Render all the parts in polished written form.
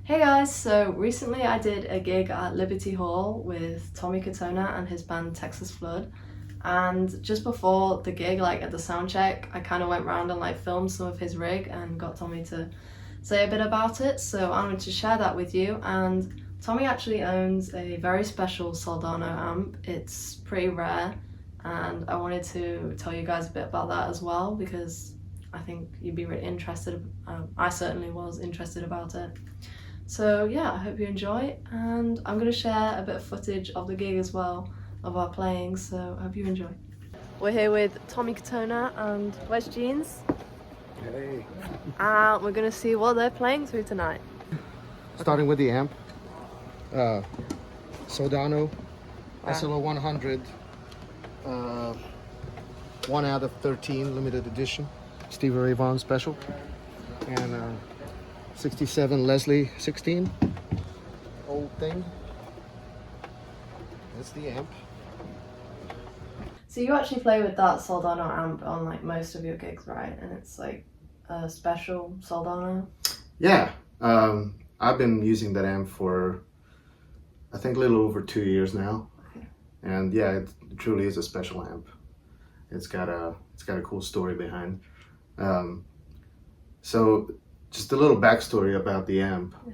Hey guys, so recently I did a gig at Liberty Hall with Tommy Katona and his band Texas Flood, and just before the gig, like at the sound check, I kind of went round and filmed some of his rig and got Tommy to say a bit about it, so I'm going to share that with you. And Tommy actually owns a very special Soldano amp. It's pretty rare, and I wanted to tell you guys a bit about that as well because I think you'd be really interested. I certainly was interested about it. So yeah, I hope you enjoy, and I'm going to share a bit of footage of the gig as well, of our playing, so I hope you enjoy. We're here with Tommy Katona and Wedge Jeans. Hey. And we're going to see what they're playing through tonight. Starting with the amp. Soldano SLO 100. 1 out of 13 limited edition. Stevie Ray Vaughan special. And 67 Leslie 16. Old thing. That's the amp. So you actually play with that Soldano amp on most of your gigs, right? And it's a special Soldano? Yeah. I've been using that amp for I think a little over 2 years now. Okay. And yeah, it truly is a special amp. It's got a cool story behind. So just a little backstory about the amp. Yeah.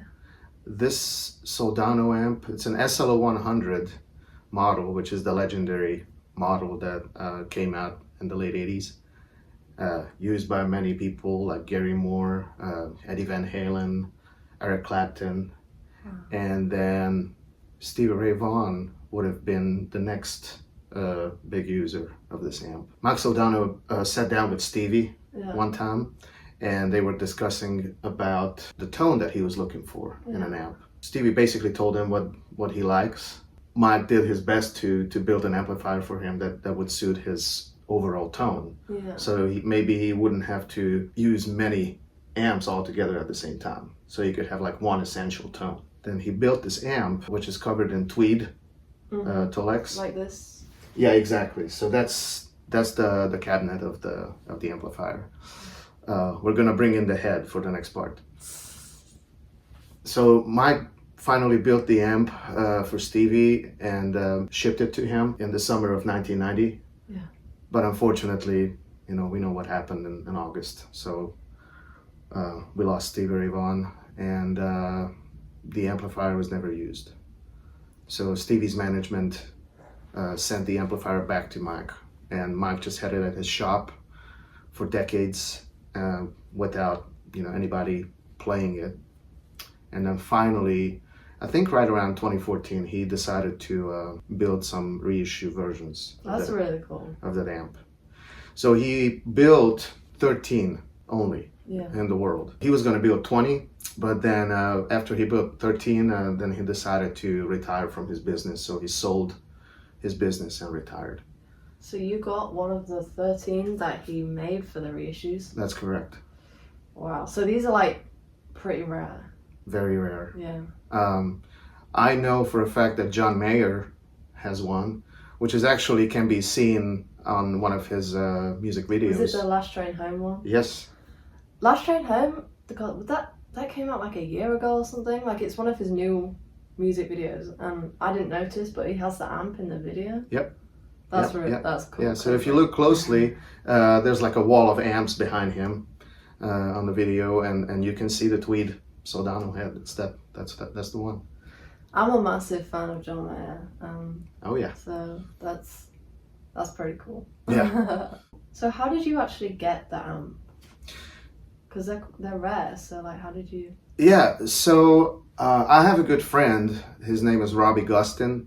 This Soldano amp, it's an SLO 100 model, which is the legendary model that came out in the late 80s. Used by many people like Gary Moore, Eddie Van Halen, Eric Clapton. And then Stevie Ray Vaughan would have been the next big user of this amp. Mike Soldano sat down with Stevie one time, and they were discussing about the tone that he was looking for in an amp. Stevie basically told him what he likes. Mike did his best to build an amplifier for him that would suit his overall tone. Yeah. So maybe he wouldn't have to use many amps all together at the same time. So he could have one essential tone. Then he built this amp, which is covered in tweed Tolex. Like this? Yeah, exactly. So that's the cabinet of the amplifier. We're gonna bring in the head for the next part. So Mike finally built the amp for Stevie and shipped it to him in the summer of 1990. Yeah. But unfortunately, we know what happened in August. So we lost Stevie Ray Vaughan, and the amplifier was never used. So Stevie's management sent the amplifier back to Mike, and Mike just had it at his shop for decades without anybody playing it. And then finally, I think right around 2014, he decided to build some reissue versions. That's really cool. Of that amp. So he built 13 only in the world. He was going to build 20, but then after he built 13, then he decided to retire from his business. So he sold his business and retired. So you got one of the 13 that he made for the reissues? That's correct. Wow. So these are pretty rare. Very rare. Yeah. I know for a fact that John Mayer has one, which actually can be seen on one of his music videos. Was it the Last Train Home one? Yes. Last Train Home, that came out a year ago or something. It's one of his new music videos, and I didn't notice, but he has the amp in the video. Yep. That's that's cool. Yeah. So if you look closely, there's a wall of amps behind him on the video, and you can see the tweed Soldano head. That's the one. I'm a massive fan of John Mayer. Oh yeah. So that's pretty cool. Yeah. So how did you actually get the amp? Because they're rare. So how did you? Yeah. So I have a good friend. His name is Robbie Gustin,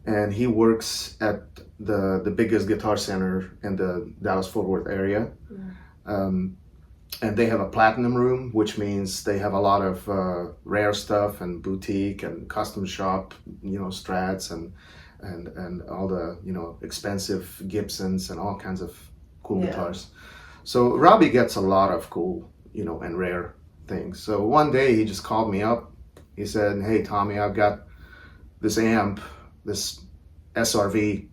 and he works at the biggest guitar center in the Dallas-Fort Worth area. Yeah. And they have a platinum room, which means they have a lot of rare stuff and boutique and custom shop, Strats and all the expensive Gibsons and all kinds of cool guitars. So Robbie gets a lot of cool, and rare things. So one day he just called me up. He said, "Hey Tommy, I've got this amp, this SRV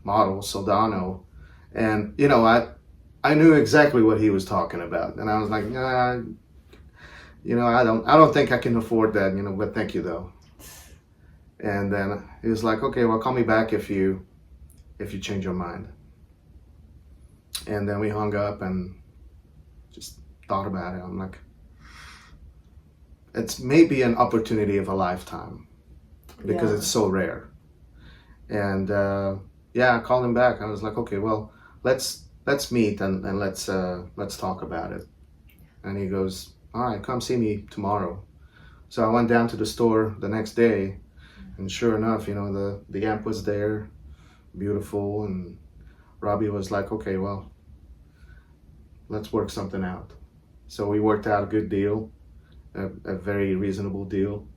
model Soldano, and I knew exactly what he was talking about, and I was like, I don't think I can afford that, but thank you though. And then he was like, okay, well, call me back if you change your mind. And then we hung up and just thought about it. I'm like, it's maybe an opportunity of a lifetime because it's so rare. And I called him back. I was like, okay, well, let's meet and let's talk about it. And he goes, all right, come see me tomorrow. So I went down to the store the next day, and sure enough, the amp was there, beautiful, and Robbie was like, okay, well, let's work something out. So we worked out a good deal, a very reasonable deal,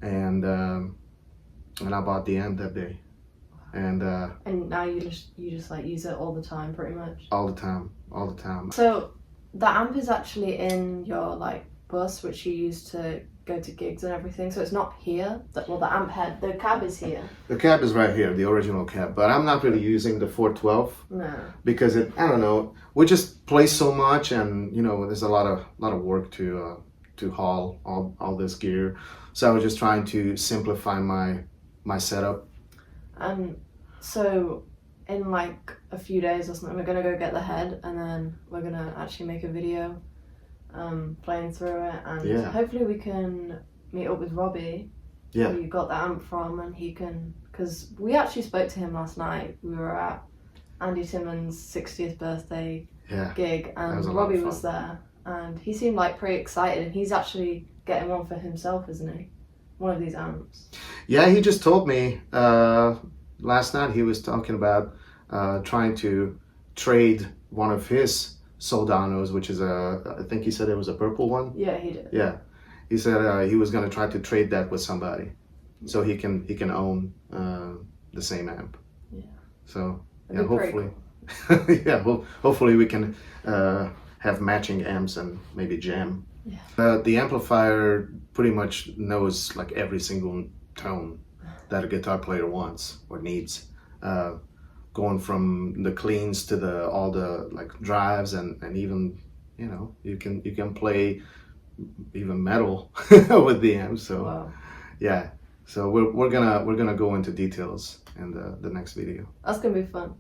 and I bought the amp that day. And now you just like use it all the time, pretty much. All the time. So the amp is actually in your like bus, which you use to go to gigs and everything. So it's not here. The amp head, the cab is here. The cab is right here, the original cab. But I'm not really using the 412. No. Because I don't know. We just play so much, and there's a lot of work to haul all this gear. So I was just trying to simplify my setup. So in like a few days or something, we're gonna go get the head, and then we're gonna actually make a video playing through it, and hopefully we can meet up with Robbie, who you got the amp from, and he can, because we actually spoke to him last night. We were at Andy Timmons' 60th birthday gig, and Robbie was there, and he seemed like pretty excited, and he's actually getting one for himself, isn't he? One of these amps. Yeah, he just told me last night. He was talking about trying to trade one of his Soldanos, which is I think he said it was a purple one. Yeah, he did. Yeah, he said he was going to try to trade that with somebody, so he can own the same amp. Yeah. So hopefully, cool. Hopefully we can have matching amps and maybe jam. Yeah. The amplifier pretty much knows like every single tone that a guitar player wants or needs. Going from the cleans to all the like drives and even you can play even metal with the amp. So so we're gonna go into details in the next video. That's gonna be fun.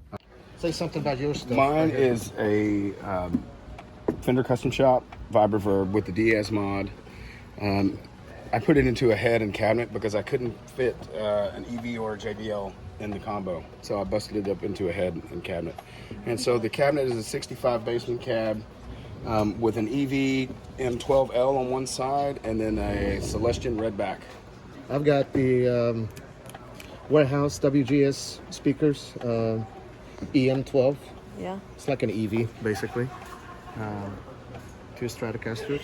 Say something about your stuff. Mine is a Fender Custom Shop Vibroverb with the DS mod. I put it into a head and cabinet because I couldn't fit an EV or a JBL in the combo. So I busted it up into a head and cabinet. And so the cabinet is a 65 basement cab with an EV M12L on one side and then a Celestian red back. I've got the Warehouse WGS speakers, EM12. Yeah. It's like an EV, basically. Two Stratocasters.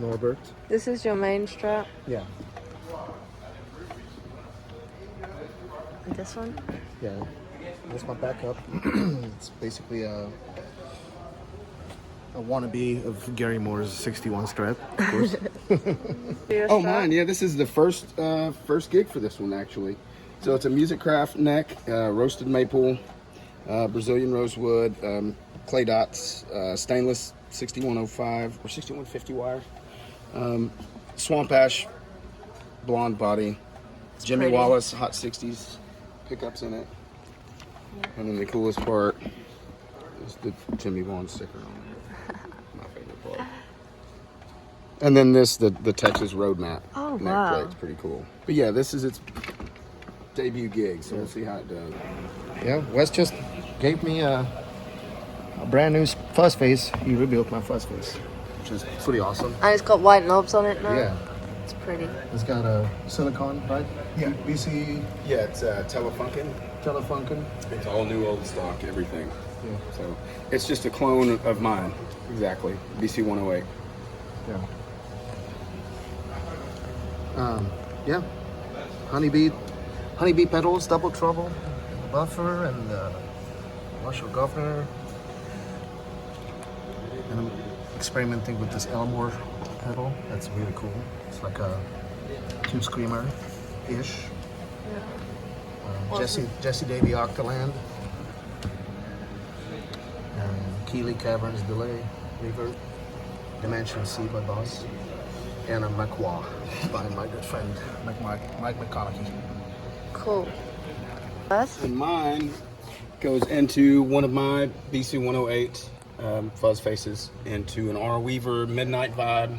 Norbert. This is your main Strat. Yeah. And this one? Yeah. That's my backup. It's basically a wannabe of Gary Moore's 61 Strat, of course. Oh, mine. Yeah, this is the first gig for this one, actually. So it's a Music Craft neck, roasted maple, Brazilian rosewood, clay dots, stainless 6105 or 6150 wire, swamp ash, blonde body, Jimmy pretty. Wallace Hot 60s pickups in it. And then the coolest part is the Jimmy Vaughn sticker on it. My favorite part. And then this, the Texas Road Map. Oh, neck wow. plate's pretty cool. But yeah, this is its debut gig, so we'll see how it does. Yeah, Wes just gave me a brand new fuzz face. He rebuilt my fuzz face, which is pretty awesome. And it's got white knobs on it now. Yeah. It's pretty. It's got a silicone, right? Yeah. BC Yeah, it's Telefunken. Telefunken. It's all new, old stock, everything. Yeah. So it's just a clone of mine, exactly. BC 108. Yeah. Yeah. Honeybee pedals, double trouble, buffer, and Marshall Governor. And I'm experimenting with this Elmore pedal. That's really cool. It's like a Tube Screamer-ish. Jesse Davy Octaland. And Keeley Caverns delay reverb. Dimension C by Boss, and a Macwa by my good friend Mike McConaughey. Cool. First? And mine goes into one of my BC 108 fuzz faces, into an R Weaver Midnight Vibe,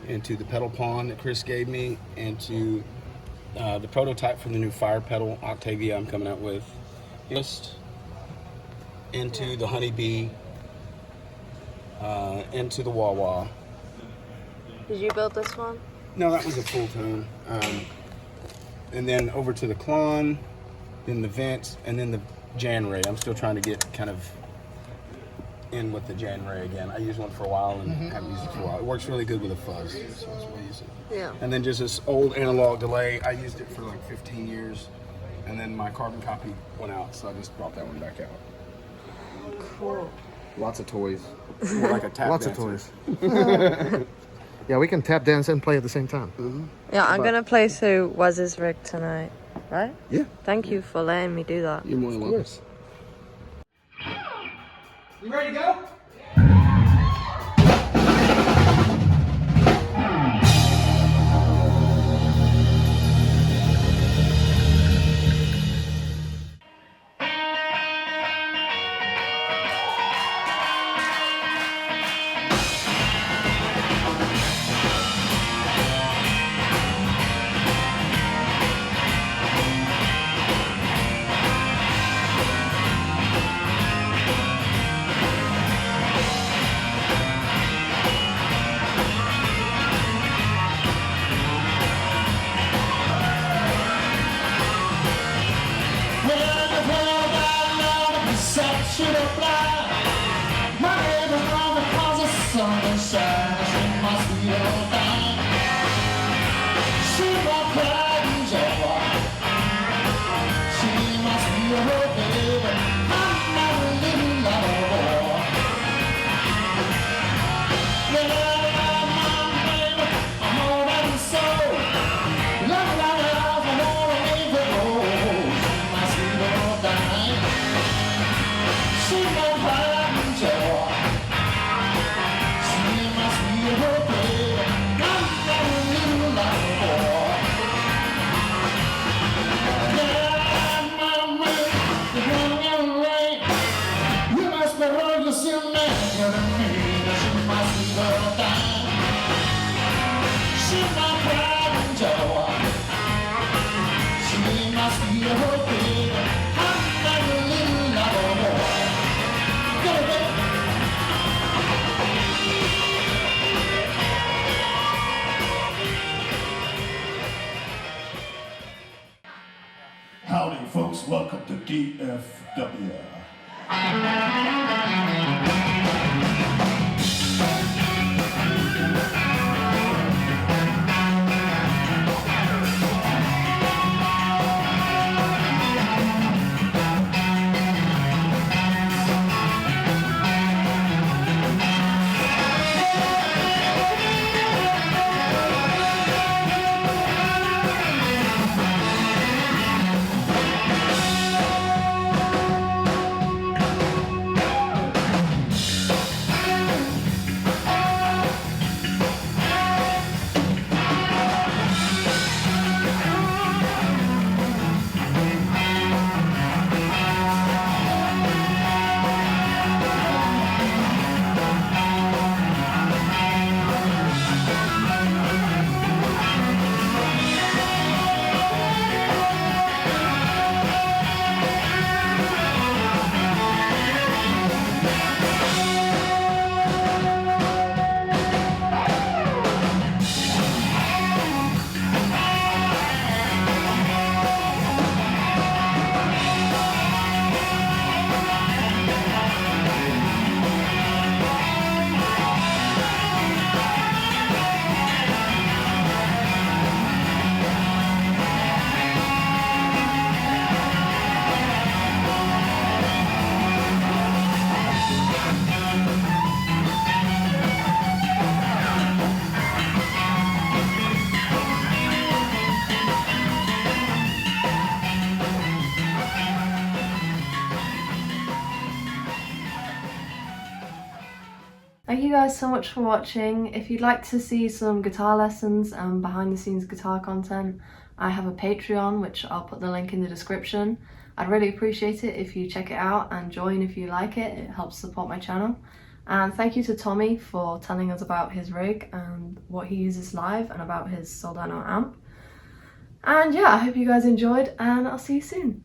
into the pedal pawn that Chris gave me, into the prototype for the new Fire pedal Octavia I'm coming out with, just into the Honeybee, into the Wah Wah. Did you build this one? No, that was a full tone. And then over to the Klon, then the Vent, and then the Jan Ray. I'm still trying to get kind of in with the Jan Ray again. I used one for a while and haven't used it for a while. It works really good with a fuzz, so that's why I use it. Yeah. And then just this old analog delay. I used it for like 15 years, and then my carbon copy went out, so I just brought that one back out. Cool. Lots of toys. More like a tap Lots dancer. of toys. Yeah, we can tap dance and play at the same time. Yeah, I'm gonna play through Wes's rig tonight, right? Yeah. Thank you for letting me do that. You're more than welcome. You ready to go? Howdy, folks. Welcome to DFW. thank you guys so much for watching. If you'd like to see some guitar lessons and behind the scenes guitar content, I have a Patreon, which I'll put the link in the description. I'd really appreciate it if you check it out and join if you like it. It helps support my channel. And thank you to Tommy for telling us about his rig and what he uses live and about his Soldano amp. And yeah, I hope you guys enjoyed and I'll see you soon.